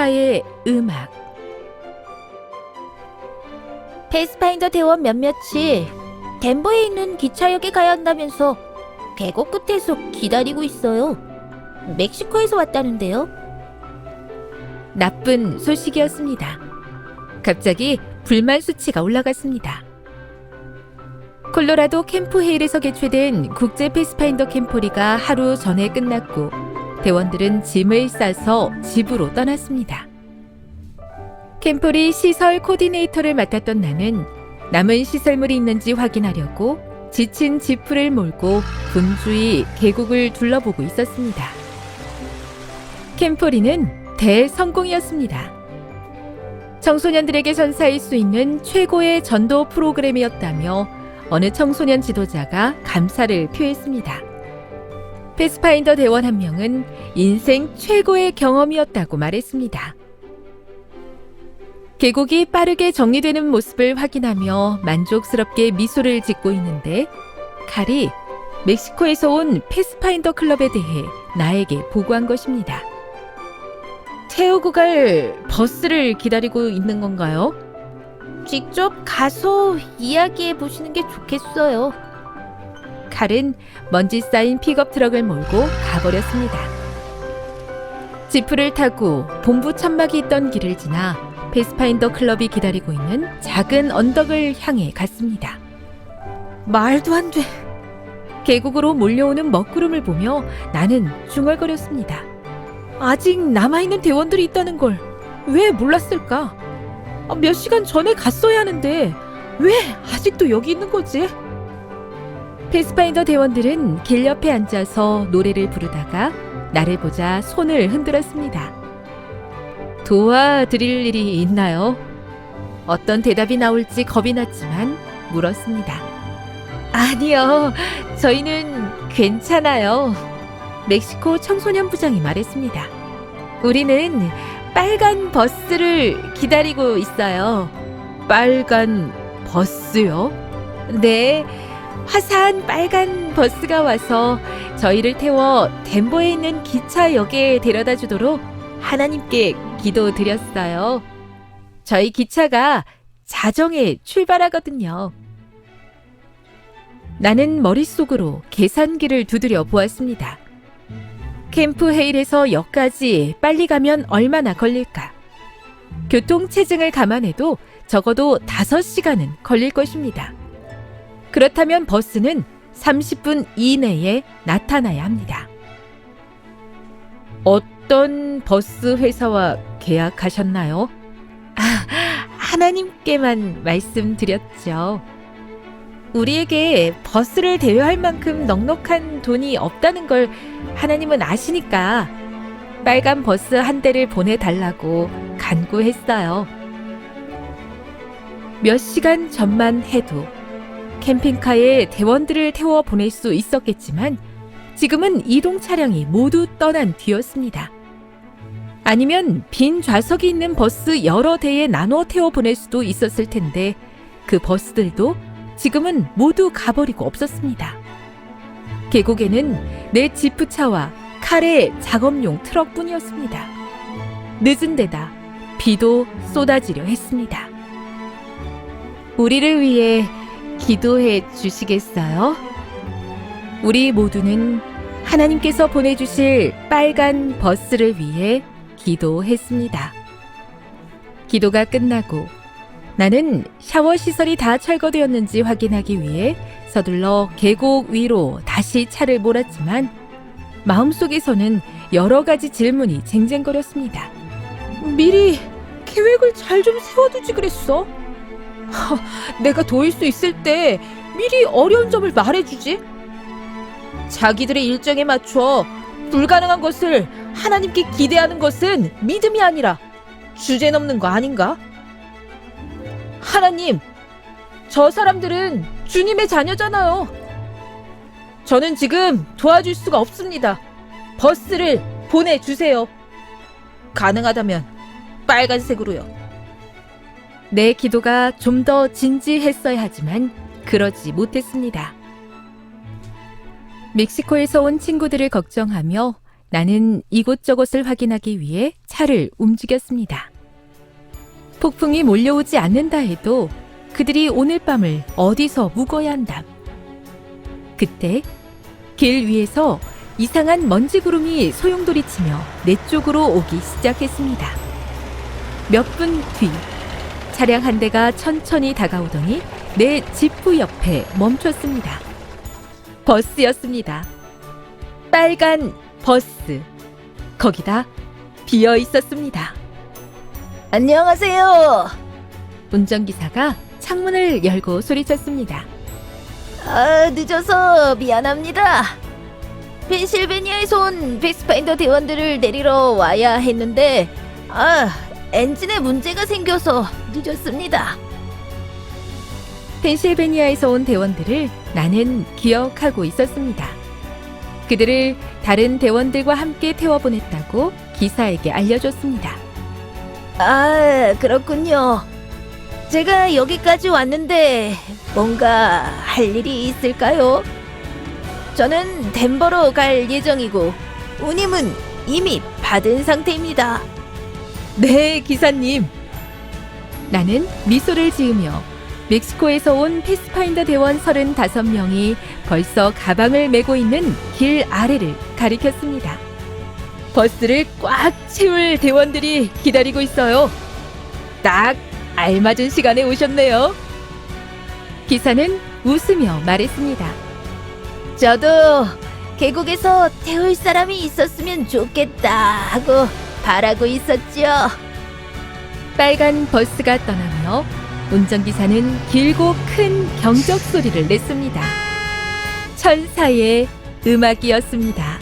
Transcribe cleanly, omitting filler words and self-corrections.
캠핑카의 음악. 패스파인더 대원 몇몇이 덴버에 있는 기차역에 가야 한다면서 계곡 끝에서 기다리고 있어요. 멕시코에서 왔다는데요. 나쁜 소식이었습니다. 갑자기 불만 수치가 올라갔습니다. 콜로라도 캠프 헤일에서 개최된 국제 패스파인더 캠포리가 하루 전에 끝났고 대원들은 짐을 싸서 집으로 떠났습니다. 캠포리 시설 코디네이터를 맡았던 나는 남은 시설물이 있는지 확인하려고 지친 지프를 몰고 분주히 계곡을 둘러보고 있었습니다. 캠포리는 대성공이었습니다. 청소년들에게 선사할 수 있는 최고의 전도 프로그램이었다며 어느 청소년 지도자가 감사를 표했습니다. 패스파인더 대원 한 명은 인생 최고의 경험이었다고 말했습니다. 계곡이 빠르게 정리되는 모습을 확인하며 만족스럽게 미소를 짓고 있는데 칼이 멕시코에서 온 패스파인더 클럽에 대해 나에게 보고한 것입니다. 태우고 갈 버스를 기다리고 있는 건가요? 직접 가서 이야기해 보시는 게 좋겠어요. 칼은 먼지 쌓인 픽업 트럭을 몰고 가버렸습니다. 지프를 타고 본부 천막이 있던 길을 지나 패스파인더 클럽이 기다리고 있는 작은 언덕을 향해 갔습니다. 말도 안 돼. 계곡으로 몰려오는 먹구름을 보며 나는 중얼거렸습니다. 아직 남아있는 대원들이 있다는 걸 왜 몰랐을까? 몇 시간 전에 갔어야 하는데 왜 아직도 여기 있는 거지? 패스파인더 대원들은 길 옆에 앉아서 노래를 부르다가 나를 보자 손을 흔들었습니다. 도와드릴 일이 있나요? 어떤 대답이 나올지 겁이 났지만 물었습니다. 아니요, 저희는 괜찮아요. 멕시코 청소년 부장이 말했습니다. 우리는 빨간 버스를 기다리고 있어요. 빨간 버스요? 네, 화사한 빨간 버스가 와서 저희를 태워 덴버에 있는 기차역에 데려다 주도록 하나님께 기도드렸어요. 저희 기차가 자정에 출발하거든요. 나는 머릿속으로 계산기를 두드려 보았습니다. 캠프 헤일에서 역까지 빨리 가면 얼마나 걸릴까? 교통체증을 감안해도 적어도 5시간은 걸릴 것입니다. 그렇다면 버스는 30분 이내에 나타나야 합니다. 어떤 버스 회사와 계약하셨나요? 하나님께만 말씀드렸죠. 우리에게 버스를 대여할 만큼 넉넉한 돈이 없다는 걸 하나님은 아시니까 빨간 버스 한 대를 보내달라고 간구했어요. 몇 시간 전만 해도 캠핑카에 대원들을 태워 보낼 수 있었겠지만 지금은 이동 차량이 모두 떠난 뒤였습니다. 아니면 빈 좌석이 있는 버스 여러 대에 나눠 태워 보낼 수도 있었을 텐데 그 버스들도 지금은 모두 가버리고 없었습니다. 계곡에는 내 지프차와 칼의 작업용 트럭뿐이었습니다. 늦은 데다 비도 쏟아지려 했습니다. 우리를 위해 기도해 주시겠어요? 우리 모두는 하나님께서 보내주실 빨간 버스를 위해 기도했습니다. 기도가 끝나고 나는 샤워 시설이 다 철거되었는지 확인하기 위해 서둘러 계곡 위로 다시 차를 몰았지만 마음속에서는 여러 가지 질문이 쟁쟁거렸습니다. 미리 계획을 잘 좀 세워두지 그랬어? 내가 도울 수 있을 때 미리 어려운 점을 말해주지? 자기들의 일정에 맞춰 불가능한 것을 하나님께 기대하는 것은 믿음이 아니라 주제넘는 거 아닌가? 하나님, 저 사람들은 주님의 자녀잖아요. 저는 지금 도와줄 수가 없습니다. 버스를 보내주세요. 가능하다면 빨간색으로요. 내 기도가 좀 더 진지했어야 하지만 그러지 못했습니다. 멕시코에서 온 친구들을 걱정하며 나는 이곳저곳을 확인하기 위해 차를 움직였습니다. 폭풍이 몰려오지 않는다 해도 그들이 오늘 밤을 어디서 묵어야 한담. 그때 길 위에서 이상한 먼지 구름이 소용돌이치며 내 쪽으로 오기 시작했습니다. 몇 분 뒤 차량 한 대가 천천히 다가오더니 내 지프 옆에 멈췄습니다. 버스였습니다. 빨간 버스. 거기다 비어 있었습니다. 안녕하세요. 운전기사가 창문을 열고 소리쳤습니다. 늦어서 미안합니다. 펜실베니아에서 온 패스파인더 대원들을 내리러 와야 했는데 엔진에 문제가 생겨서 늦었습니다. 펜실베니아에서 온 대원들을 나는 기억하고 있었습니다. 그들을 다른 대원들과 함께 태워보냈다고 기사에게 알려줬습니다. 그렇군요. 제가 여기까지 왔는데 뭔가 할 일이 있을까요? 저는 덴버로 갈 예정이고 운임은 이미 받은 상태입니다. 네, 기사님. 나는 미소를 지으며 멕시코에서 온 패스파인더 대원 35명이 벌써 가방을 메고 있는 길 아래를 가리켰습니다. 버스를 꽉 채울 대원들이 기다리고 있어요. 딱 알맞은 시간에 오셨네요. 기사는 웃으며 말했습니다. 저도 계곡에서 태울 사람이 있었으면 좋겠다 하고 바라고 있었죠. 빨간 버스가 떠나며 운전기사는 길고 큰 경적 소리를 냈습니다. 천사의 음악이었습니다.